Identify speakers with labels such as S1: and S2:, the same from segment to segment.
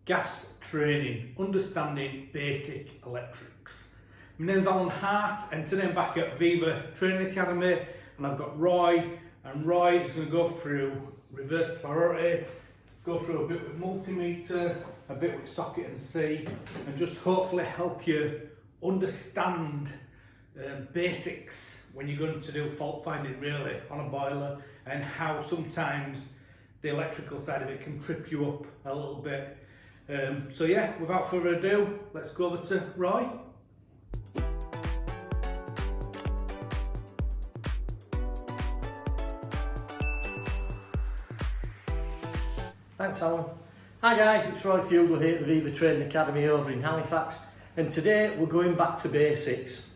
S1: gas training, understanding basic electrics. My name's Hart and today I'm back at Viva Training Academy and I've got Roy, and Roy is going to go through reverse polarity, go through a bit with multimeter, a bit with socket and C, and just hopefully help you understand basics when you're going to do fault finding really on a boiler, and how sometimes the electrical side of it can trip you up a little bit. So yeah, without further ado, let's go over to Roy.
S2: Thanks, Alan. Hi guys, it's Roy Fuglar here at the Viva Training Academy over in Halifax, and today we're going back to basics.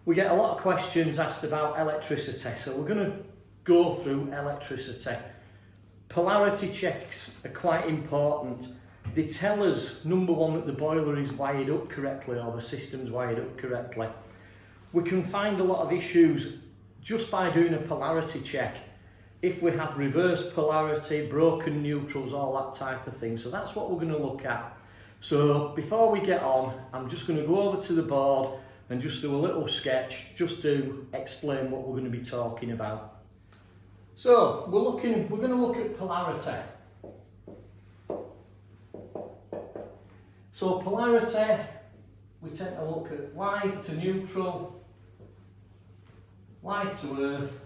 S2: We get a lot of questions asked about electricity, so we're going to go through electricity. Polarity checks are quite important. They tell us, number one, that the boiler is wired up correctly or the system's wired up correctly. We can find a lot of issues just by doing a polarity check. If we have reverse polarity, broken neutrals, all that type of thing. So that's what we're going to look at. So before we get on, I'm just going to go over to the board and just do a little sketch, just to explain what we're going to be talking about. So we're going to look at polarity. So polarity, we tend to look at live to neutral, live to earth,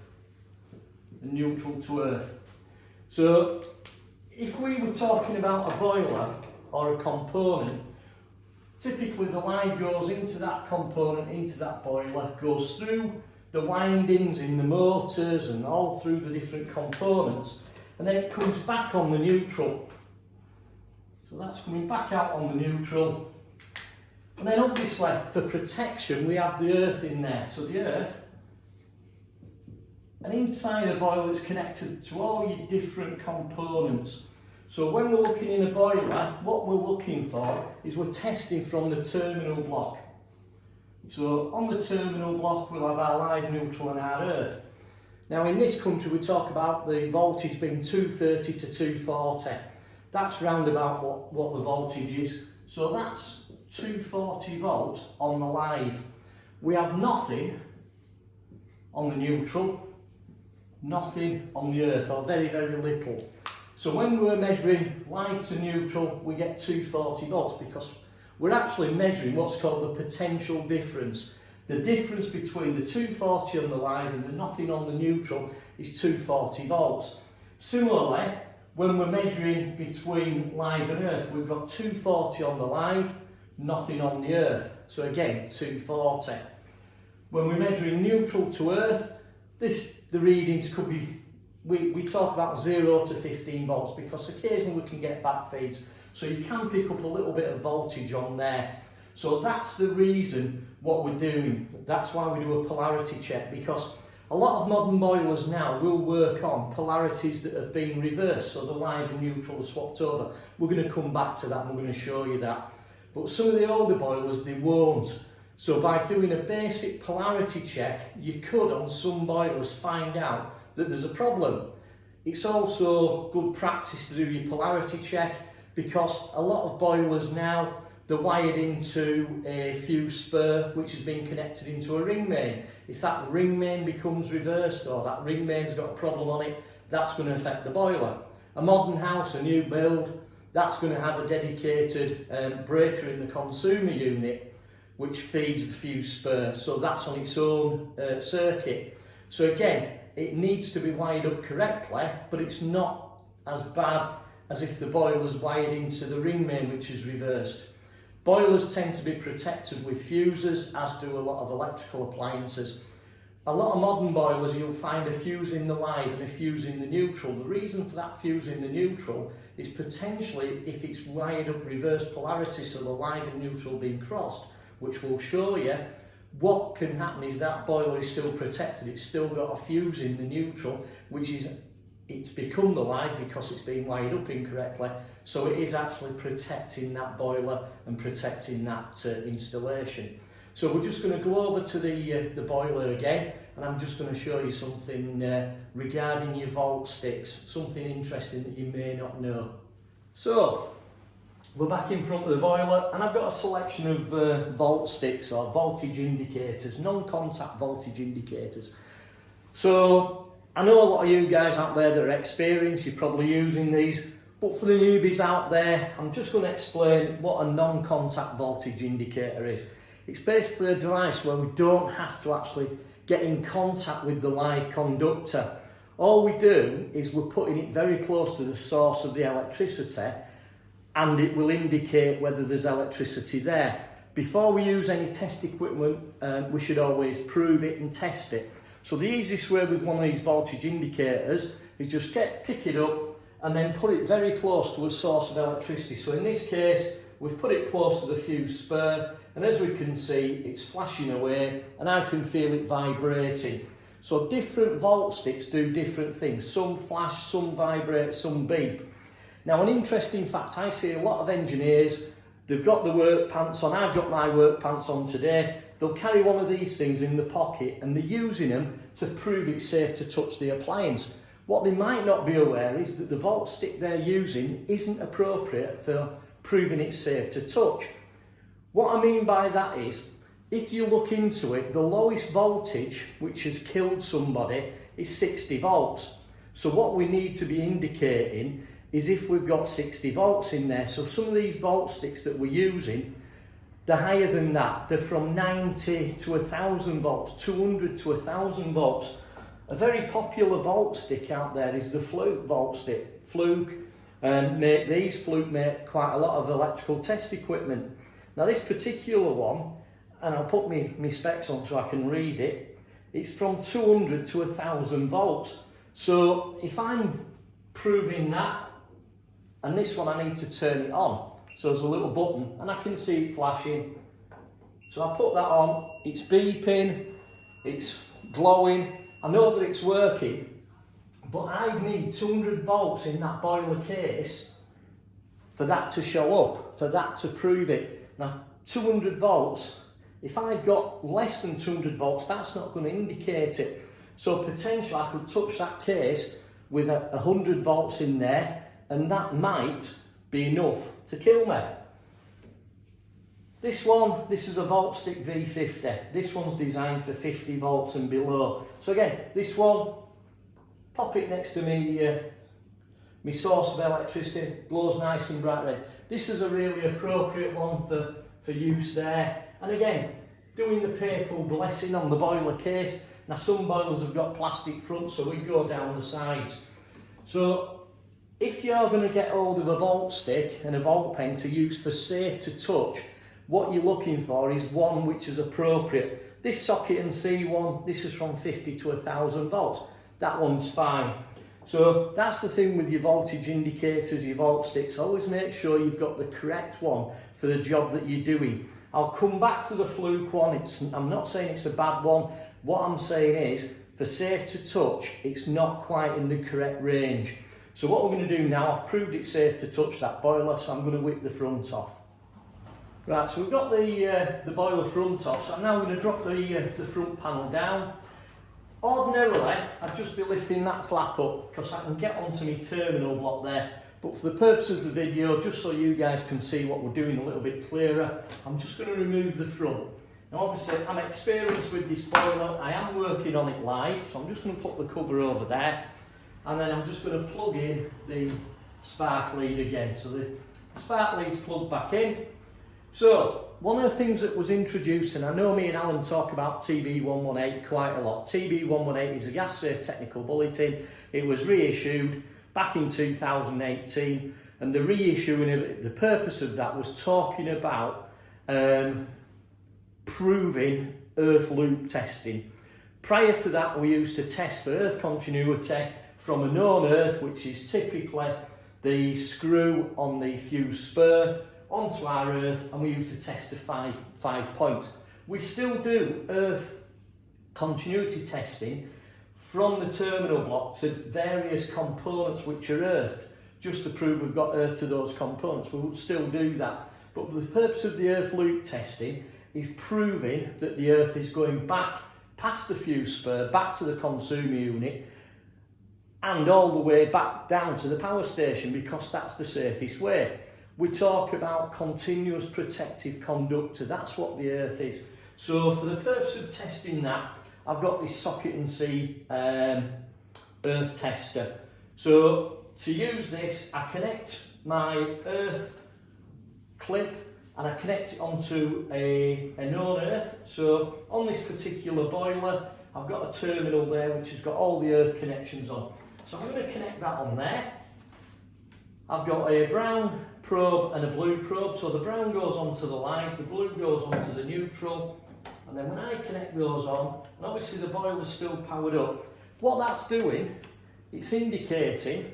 S2: and neutral to earth. So if we were talking about a boiler or a component, typically the live goes into that component, into that boiler, goes through the windings in the motors and all through the different components, and then it comes back on the neutral. So that's coming back out on the neutral. And then obviously for protection we have the earth in there. So the earth, and inside a boiler it's connected to all your different components. So when we're looking in a boiler, what we're looking for is we're testing from the terminal block. So on the terminal block we'll have our live, neutral and our earth. Now in this country we talk about the voltage being 230 to 240. That's round about what the voltage is. So that's 240 volts on the live. We have nothing on the neutral, nothing on the earth, or very, very little. So when we're measuring live to neutral, we get 240 volts because we're actually measuring what's called the potential difference. The difference between the 240 on the live and the nothing on the neutral is 240 volts. Similarly, when we're measuring between live and earth, we've got 240 on the live, nothing on the earth. So again, 240. When we're measuring neutral to earth, the readings could be, we talk about 0 to 15 volts because occasionally we can get back feeds. So you can pick up a little bit of voltage on there. So that's the reason what we're doing. That's why we do a polarity check, because a lot of modern boilers now will work on polarities that have been reversed. So the live and neutral are swapped over. We're going to come back to that and we're going to show you that. But some of the older boilers, they won't. So by doing a basic polarity check, you could on some boilers find out that there's a problem. It's also good practice to do your polarity check, because a lot of boilers now, they're wired into a fuse spur which has been connected into a ring main. If that ring main becomes reversed or that ring main's got a problem on it, that's going to affect the boiler. A modern house, a new build, that's going to have a dedicated breaker in the consumer unit which feeds the fuse spur, so that's on its own circuit. So again, it needs to be wired up correctly, but it's not as bad as if the boiler's wired into the ring main which is reversed. Boilers tend to be protected with fuses, as do a lot of electrical appliances. A lot of modern boilers, you'll find a fuse in the live and a fuse in the neutral. The reason for that fuse in the neutral is potentially if it's wired up reverse polarity, so the live and neutral being crossed, which we'll show you. What can happen is that boiler is still protected. It's still got a fuse in the neutral, which is, it's become the live because it's been wired up incorrectly. So it is actually protecting that boiler and protecting that installation. So we're just going to go over to the boiler again, and I'm just going to show you something regarding your volt sticks, something interesting that you may not know. So we're back in front of the boiler, and I've got a selection of volt sticks or voltage indicators, non-contact voltage indicators. So I know a lot of you guys out there that are experienced, you're probably using these, but for the newbies out there, I'm just going to explain what a non-contact voltage indicator is. It's basically a device where we don't have to actually get in contact with the live conductor. All we do is we're putting it very close to the source of the electricity, and it will indicate whether there's electricity there. Before we use any test equipment, we should always prove it and test it. So the easiest way with one of these voltage indicators is just pick it up and then put it very close to a source of electricity. So in this case, we've put it close to the fuse spur, and as we can see, it's flashing away and I can feel it vibrating. So different volt sticks do different things. Some flash, some vibrate, some beep. Now, an interesting fact, I see a lot of engineers, they've got the work pants on. I've got my work pants on today. They'll carry one of these things in the pocket and they're using them to prove it's safe to touch the appliance. What they might not be aware is that the volt stick they're using isn't appropriate for proving it's safe to touch. What I mean by that is, if you look into it, the lowest voltage which has killed somebody is 60 volts. So what we need to be indicating is if we've got 60 volts in there. So some of these volt sticks that we're using, they're higher than that. They're from 90 to 1000 volts, 200 to 1000 volts. A very popular volt stick out there is the Fluke volt stick. Fluke make these. Fluke make quite a lot of electrical test equipment. Now this particular one, and I'll put my specs on so I can read it, it's from 200 to 1000 volts. So if I'm proving that, and this one I need to turn it on. So there's a little button and I can see it flashing. So I put that on, it's beeping, it's glowing. I know that it's working, but I need 200 volts in that boiler case for that to show up, for that to prove it. Now 200 volts, if I've got less than 200 volts, that's not going to indicate it. So potentially I could touch that case with 100 volts in there, and that might be enough to kill me. This is a volt stick V50. This one's designed for 50 volts and below. So again, this one, pop it next to me, my source of electricity, glows nice and bright red. This is a really appropriate one for use there. And again, doing the papal blessing on the boiler case. Now some boilers have got plastic fronts, so we go down the sides. So if you're going to get hold of a volt stick and a volt pen to use for safe to touch, what you're looking for is one which is appropriate. This socket and C one, this is from 50 to 1000 volts. That one's fine. So that's the thing with your voltage indicators, your volt sticks. Always make sure you've got the correct one for the job that you're doing. I'll come back to the Fluke one. I'm not saying it's a bad one. What I'm saying is, for safe to touch, it's not quite in the correct range. So what we're going to do now, I've proved it's safe to touch that boiler, so I'm going to whip the front off. Right, so we've got the boiler front off, so I'm now going to drop the front panel down. Ordinarily, I'd just be lifting that flap up because I can get onto my terminal block there. But for the purposes of the video, just so you guys can see what we're doing a little bit clearer, I'm just going to remove the front. Now obviously, I'm experienced with this boiler, I am working on it live, so I'm just going to put the cover over there. And then I'm just going to plug in the spark lead again. So the spark lead's plugged back in. So one of the things that was introduced, and I know me and Alan talk about TB118 quite a lot. TB118 is a gas safe technical bulletin. It was reissued back in 2018, and the reissuing of it, the purpose of that was talking about proving earth loop testing. Prior to that, we used to test for earth continuity from a known earth, which is typically the screw on the fuse spur, onto our earth, and we used to test to five points. We still do earth continuity testing from the terminal block to various components which are earthed, just to prove we've got earth to those components. We would still do that. But the purpose of the earth loop testing is proving that the earth is going back past the fuse spur, back to the consumer unit, and all the way back down to the power station, because that's the safest way. we talk about continuous protective conductor. That's what the earth is. So for the purpose of testing that, I've got this socket and see earth tester. So to use this, I connect my earth clip and I connect it onto a known earth. So on this particular boiler, I've got a terminal there which has got all the earth connections on. So I'm going to connect that on there. I've got a brown probe and a blue probe. So the brown goes onto the live, the blue goes onto the neutral. And then when I connect those on, and obviously the boiler's still powered up, what that's doing, it's indicating,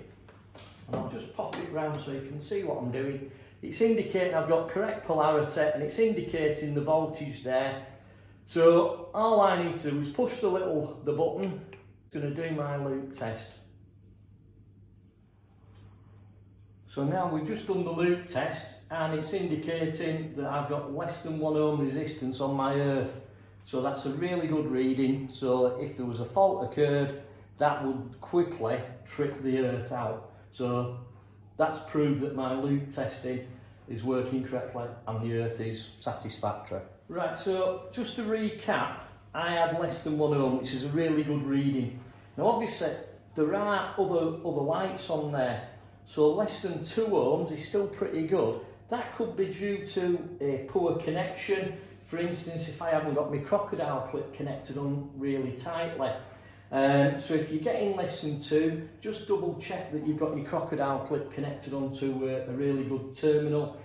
S2: and I'll just pop it round so you can see what I'm doing. It's indicating I've got correct polarity and it's indicating the voltage there. So all I need to do is push the button. It's going to do my loop test. So now we've just done the loop test and it's indicating that I've got less than 1 ohm resistance on my earth. So that's a really good reading. So if there was a fault occurred, that would quickly trip the earth out. So that's proved that my loop testing is working correctly and the earth is satisfactory. Right, so just to recap, I had less than 1 ohm, which is a really good reading. Now obviously there are other lights on there, so less than 2 ohms is still pretty good. That could be due to a poor connection. For instance, if I haven't got my crocodile clip connected on really tightly. So if you're getting less than 2, just double check that you've got your crocodile clip connected onto a really good terminal.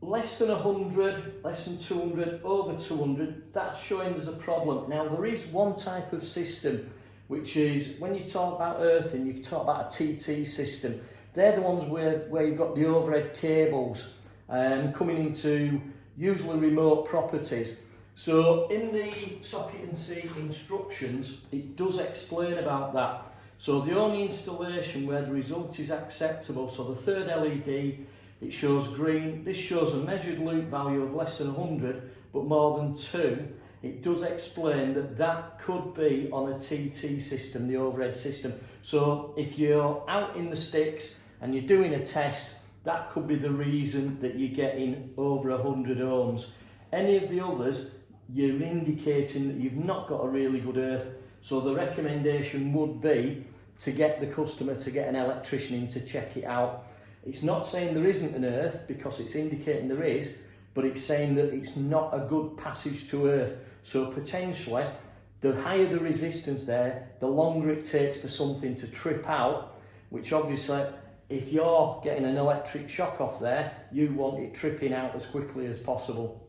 S2: Less than 100, less than 200, over 200, that's showing there's a problem. Now there is one type of system, which is when you talk about earthing, you talk about a TT system. They're the ones where you've got the overhead cables coming into usually remote properties. So in the socket and see instructions, it does explain about that. So the only installation where the result is acceptable, so the third LED, it shows green. This shows a measured loop value of less than 100, but more than 2. It does explain that that could be on a TT system, the overhead system. So if you're out in the sticks and you're doing a test, that could be the reason that you're getting over 100 ohms. Any of the others, you're indicating that you've not got a really good earth. So the recommendation would be to get the customer to get an electrician in to check it out. It's not saying there isn't an earth because it's indicating there is, but it's saying that it's not a good passage to earth. So potentially, the higher the resistance there, the longer it takes for something to trip out, which obviously, if you're getting an electric shock off there, you want it tripping out as quickly as possible.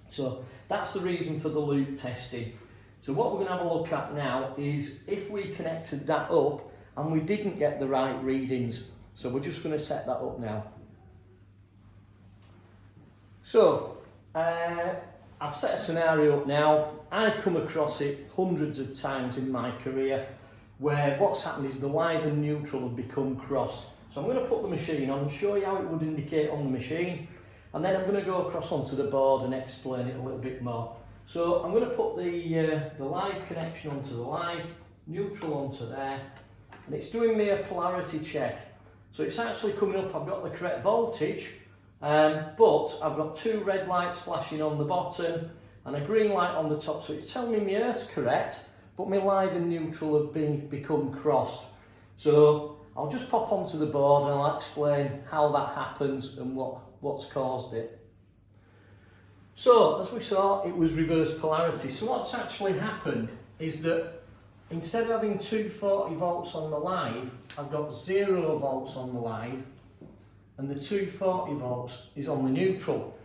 S2: So that's the reason for the loop testing. So what we're going to have a look at now is if we connected that up and we didn't get the right readings. So we're just going to set that up now. So I've set a scenario up now. I've come across it hundreds of times in my career where what's happened is the live and neutral have become crossed. So I'm going to put the machine on and show you how it would indicate on the machine, and then I'm going to go across onto the board and explain it a little bit more. So I'm going to put the live connection onto the live, neutral onto there, and it's doing me a polarity check. So it's actually coming up, I've got the correct voltage, but I've got 2 red lights flashing on the bottom and a green light on the top. So it's telling me my earth's correct, but my live and neutral have become crossed. So I'll just pop onto the board and I'll explain how that happens and what's caused it. So as we saw, it was reverse polarity. So what's actually happened is that instead of having 240 volts on the live, I've got 0 volts on the live, and the 240 volts is on the neutral.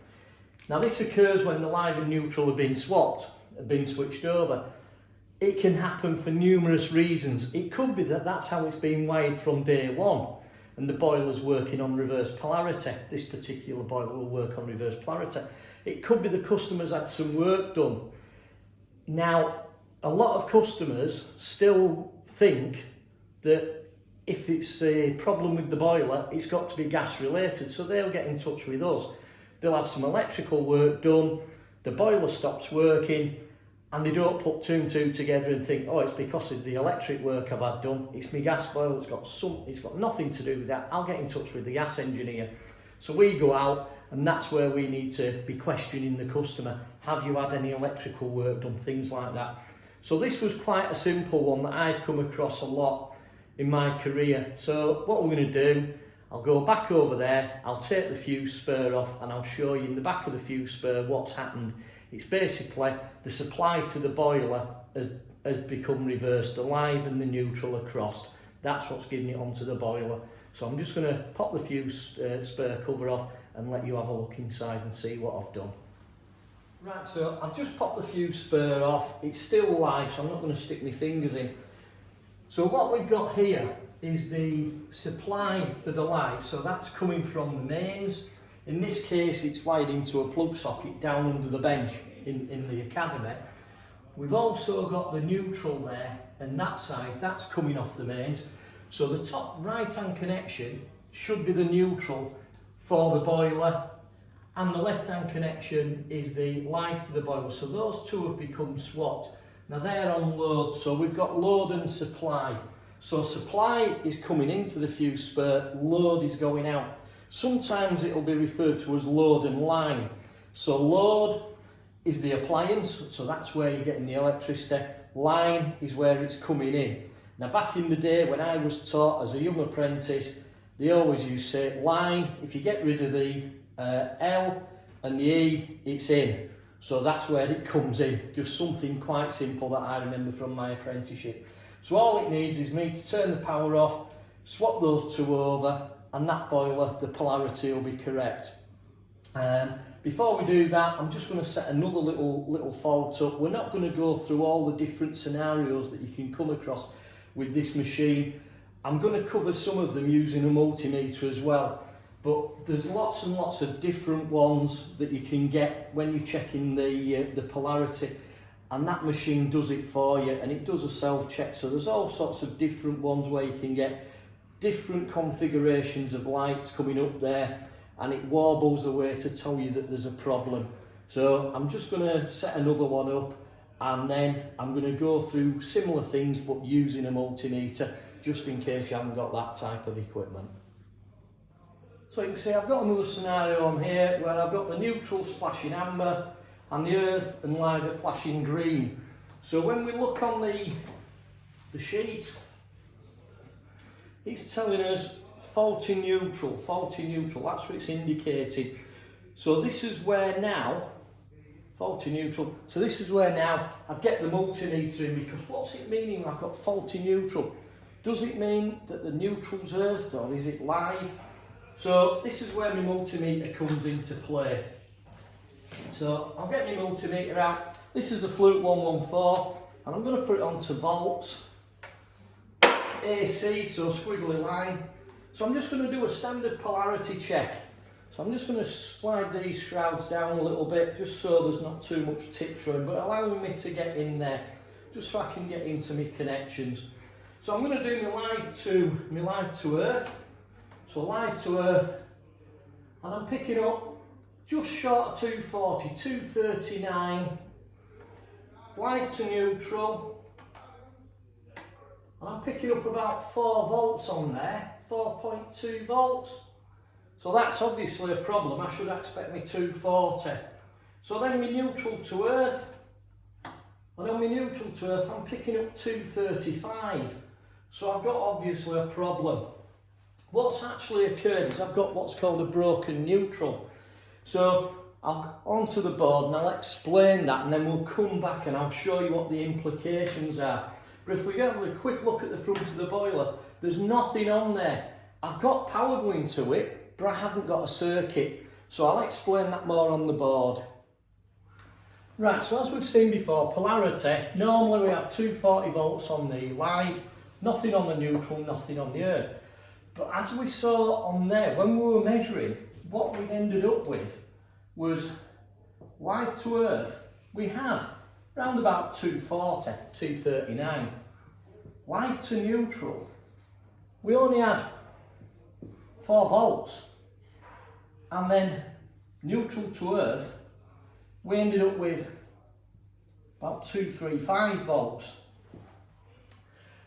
S2: Now this occurs when the live and neutral have been swapped, have been switched over. It can happen for numerous reasons. It could be that that's how it's been wired from day one, and the boiler's working on reverse polarity. This particular boiler will work on reverse polarity. It could be the customer's had some work done. Now, a lot of customers still think that if it's a problem with the boiler, it's got to be gas related, so they'll get in touch with us. They'll have some electrical work done, the boiler stops working, and they don't put two and two together and think, oh, it's because of the electric work I've had done. It's my gas boiler. It's got nothing to do with that. I'll get in touch with the gas engineer. So we go out, and that's where we need to be questioning the customer. Have you had any electrical work done? Things like that. So this was quite a simple one that I've come across a lot in my career. So what we're going to do, I'll go back over there, I'll take the fuse spur off, and I'll show you in the back of the fuse spur what's happened. It's basically the supply to the boiler has become reversed. The live and the neutral are crossed. That's what's giving it onto the boiler. So I'm just going to pop the fuse spur cover off and let you have a look inside and see what I've done. Right, so I've just popped the fuse spur off. It's still live, so I'm not going to stick my fingers in. So what we've got here is the supply for the live. So that's coming from the mains. In this case, it's wired into a plug socket down under the bench in the academy. We've also got the neutral there, and that side, that's coming off the mains. So the top right-hand connection should be the neutral for the boiler, and the left-hand connection is the live for the boiler. So those two have become swapped. Now they're on load, so we've got load and supply. So supply is coming into the fuse spur, load is going out. Sometimes it will be referred to as load and line. So load is the appliance, so that's where you're getting the electricity. Line is where it's coming in. Now back in the day when I was taught as a young apprentice, they always used to say line, if you get rid of the L and the E, it's in. So that's where it comes in. Just something quite simple that I remember from my apprenticeship. So all it needs is me to turn the power off, swap those two over, and that boiler, the polarity will be correct. Before we do that, I'm just going to set another little fault up. We're not going to go through all the different scenarios that you can come across with this machine. I'm going to cover some of them using a multimeter as well. But there's lots and lots of different ones that you can get when you're checking the polarity. And that machine does it for you, and it does a self-check. So there's all sorts of different ones where you can get different configurations of lights coming up there, and it warbles away to tell you that there's a problem. So I'm just going to set another one up, and then I'm going to go through similar things but using a multimeter, just in case you haven't got that type of equipment. So you can see I've got another scenario on here where I've got the neutral flashing amber and the earth and live are flashing green. So when we look on the sheet, it's telling us faulty neutral, that's what it's indicated. So this is where now, faulty neutral, so this is where now I get the multimeter in, because what's it meaning I've got faulty neutral? Does it mean that the neutral's earthed, or is it live? So this is where my multimeter comes into play. So I'll get my multimeter out. This is a Fluke 114, and I'm going to put it onto volts. AC, so squiggly line. So I'm just going to do a standard polarity check. So I'm just going to slide these shrouds down a little bit, just so there's not too much tip showing, but allowing me to get in there, just so I can get into my connections. So I'm going to do my live to earth. So live to earth, and I'm picking up just short of 240, 239. Live to neutral. And I'm picking up about 4 volts on there, 4.2 volts. So that's obviously a problem. I should expect me 240. So then my neutral to earth, and on my neutral to earth I'm picking up 235. So I've got obviously a problem. What's actually occurred is I've got what's called a broken neutral. So I'll go onto the board and I'll explain that, and then we'll come back and I'll show you what the implications are. But if we have a quick look at the front of the boiler, there's nothing on there. I've got power going to it, but I haven't got a circuit. So I'll explain that more on the board. Right, so as we've seen before, polarity, normally we have 240 volts on the live, nothing on the neutral, nothing on the earth. But as we saw on there, when we were measuring, what we ended up with was live to earth, we had round about 240, 239. Live to neutral, we only had 4 volts. And then neutral to earth, we ended up with about 235 volts.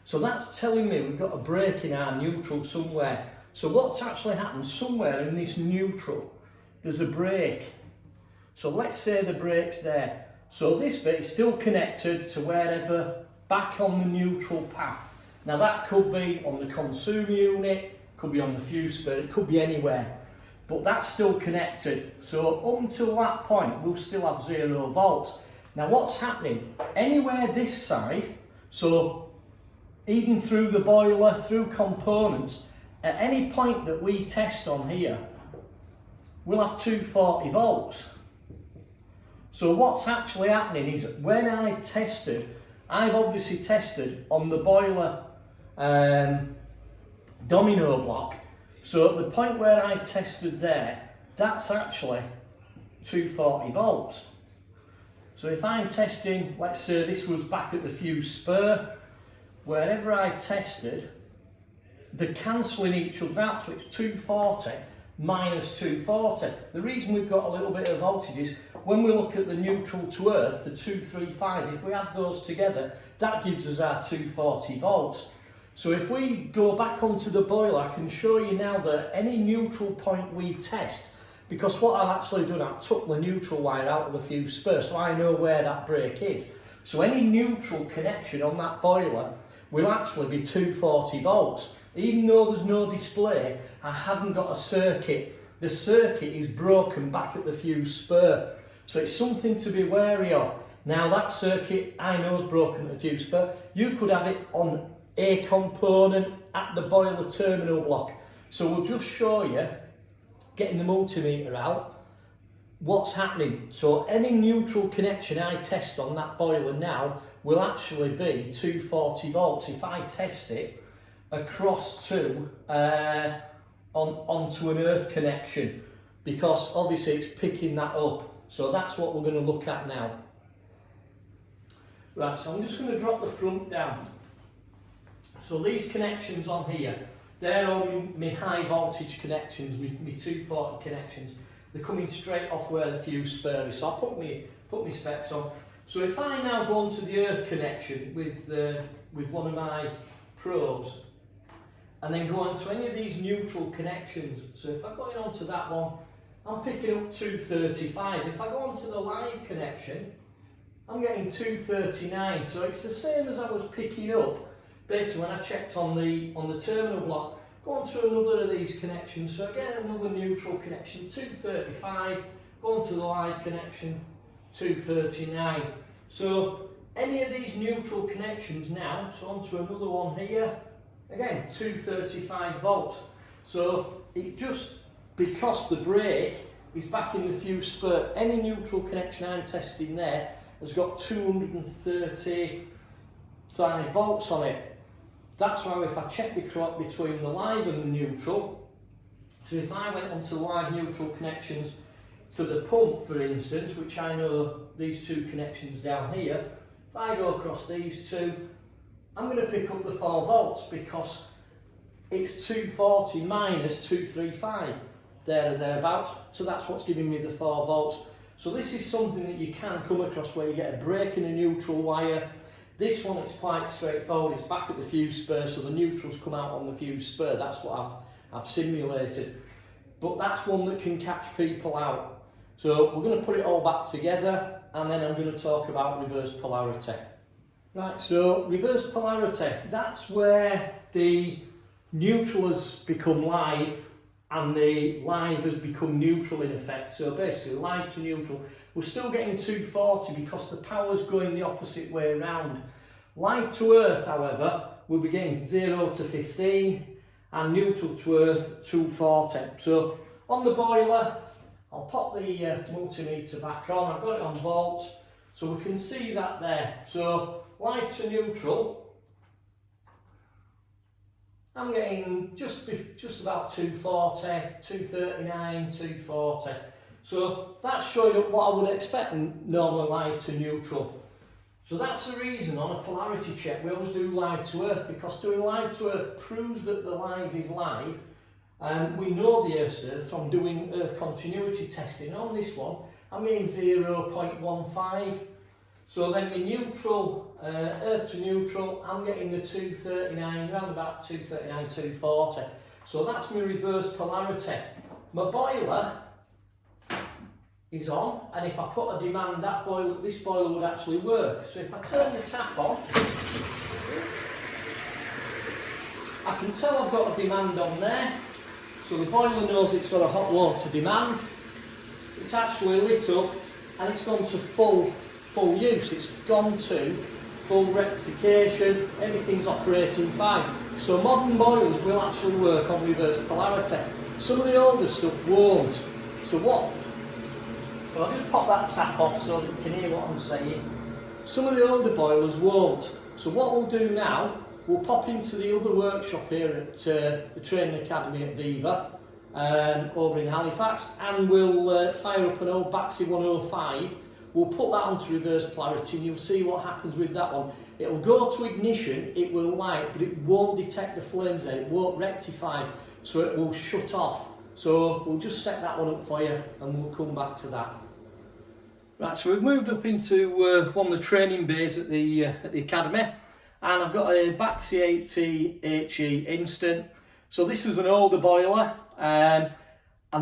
S2: So that's telling me we've got a break in our neutral somewhere. So what's actually happened, somewhere in this neutral, there's a break. So let's say the break's there. So this bit is still connected to wherever, back on the neutral path. Now that could be on the consumer unit, could be on the fuse spur, it could be anywhere. But that's still connected. So up until that point, we'll still have 0 volts. Now what's happening? Anywhere this side, so even through the boiler, through components, at any point that we test on here, we'll have 240 volts. So what's actually happening is when I've obviously tested on the boiler domino block. So at the point where I've tested there, that's actually 240 volts. So if I'm testing, let's say this was back at the fuse spur, wherever I've tested, they're cancelling each other out, so it's 240 minus 240. The reason we've got a little bit of voltage is when we look at the neutral to earth, the 235, if we add those together, that gives us our 240 volts. So if we go back onto the boiler, I can show you now that any neutral point we test, because what I've actually done, I've took the neutral wire out of the fuse spur, so I know where that break is. So any neutral connection on that boiler will actually be 240 volts. Even though there's no display, I haven't got a circuit. The circuit is broken back at the fuse spur. So it's something to be wary of. Now that circuit I know is broken at the fuse spur. You could have it on a component at the boiler terminal block. So we'll just show you, getting the multimeter out, what's happening. So any neutral connection I test on that boiler now will actually be 240 volts if I test it across to onto an earth connection, because obviously it's picking that up. So that's what we're going to look at now. Right, so I'm just going to drop the front down. So these connections on here, they're all my high voltage connections, my 240 connections. They're coming straight off where the fuse spur is. So I'll put my specs on. So if I now go onto the earth connection with one of my probes, and then go on to any of these neutral connections. So if I go in onto that one, I'm picking up 235. If I go onto the live connection, I'm getting 239. So it's the same as I was picking up basically when I checked on the terminal block. Go on to another of these connections. So again, another neutral connection, 235. Go on to the live connection, 239. So any of these neutral connections now, so onto another one here, again 235 volts. So it's just because the break is back in the fuse spur, any neutral connection I'm testing there has got 235 volts on it. That's why if I check between the live and the neutral, so if I went onto the live neutral connections to the pump, for instance, which I know these two connections down here, if I go across these two, I'm going to pick up the 4 volts because it's 240 minus 235, there or thereabouts. So that's what's giving me the 4 volts. So this is something that you can come across where you get a break in a neutral wire. This one is quite straightforward. It's back at the fuse spur, so the neutrals come out on the fuse spur. That's what I've simulated. But that's one that can catch people out. So we're going to put it all back together, and then I'm going to talk about reverse polarity. Right, so reverse polarity, that's where the neutral has become live and the live has become neutral in effect. So basically live to neutral, we're still getting 240 because the power's going the opposite way around. Live to earth, however, we'll be getting 0 to 15 and neutral to earth 240. So on the boiler, I'll pop the multimeter back on. I've got it on volts, so we can see that there. So live to neutral, I'm getting just about 240, 239, 240. So that's showing up what I would expect in normal live to neutral. So that's the reason on a polarity check we always do live to earth, because doing live to earth proves that the live is live. And we know the earth from doing earth continuity testing. On this one, I'm getting 0.15. So then my neutral, earth to neutral, I'm getting the 239, around about 239, 240. So that's my reverse polarity. My boiler is on, and if I put a demand, this boiler would actually work. So if I turn the tap on, I can tell I've got a demand on there. So the boiler knows it's got a hot water demand. It's actually lit up and it's gone to full use. It's gone to full rectification, everything's operating fine. So modern boilers will actually work on reverse polarity. Some of the older stuff won't. So I'll just pop that tap off so that you can hear what I'm saying. Some of the older boilers won't. So what we'll do now, we'll pop into the other workshop here at the Training Academy at Viva, over in Halifax, and we'll fire up an old Baxi 105. We'll put that onto reverse polarity and you'll see what happens with that one. It'll go to ignition, it will light, but it won't detect the flames there, it won't rectify, so it will shut off. So we'll just set that one up for you and we'll come back to that. Right, so we've moved up into one of the training bays at the Academy, and I've got a Baxi 80 HE Instant. So this is an older boiler, and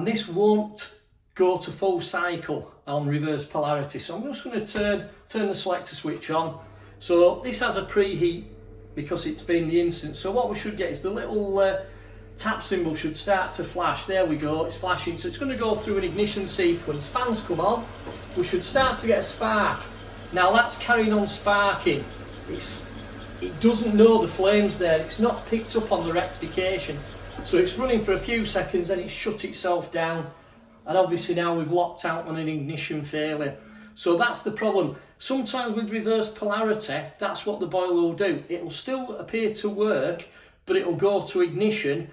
S2: this won't go to full cycle on reverse polarity. So I'm just going to turn the selector switch on. So this has a preheat because it's been the instant. So what we should get is the little tap symbol should start to flash. There we go, it's flashing. So it's going to go through an ignition sequence. Fans come on. We should start to get a spark. Now that's carrying on sparking. It doesn't know the flames there. It's not picked up on the rectification. So it's running for a few seconds, then it's shut itself down. And obviously now we've locked out on an ignition failure. So that's the problem. Sometimes with reverse polarity, that's what the boiler will do. It'll still appear to work, but it'll go to ignition,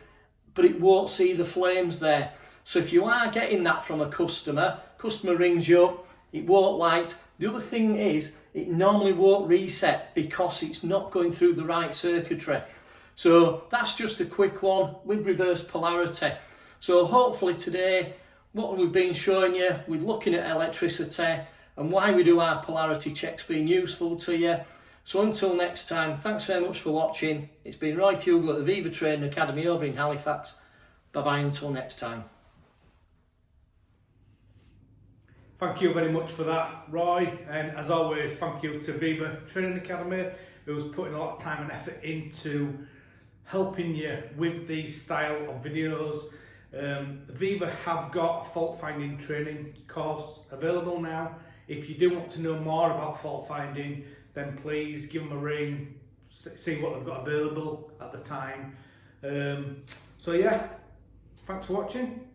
S2: but it won't see the flames there. So if you are getting that from a customer rings you up, it won't light. The other thing is, it normally won't reset because it's not going through the right circuitry. So that's just a quick one with reverse polarity. So hopefully today, what we've been showing you, we're looking at electricity and why we do our polarity checks being useful to you. So until next time, thanks very much for watching. It's been Roy Fuglar at the Viva Training Academy over in Halifax. Bye bye until next time.
S1: Thank you very much for that, Roy, and as always, thank you to Viva Training Academy, who's putting a lot of time and effort into helping you with these style of videos. Viva have got a fault finding training course available now. If you do want to know more about fault finding, then please give them a ring, see what they've got available at the time. So yeah, thanks for watching.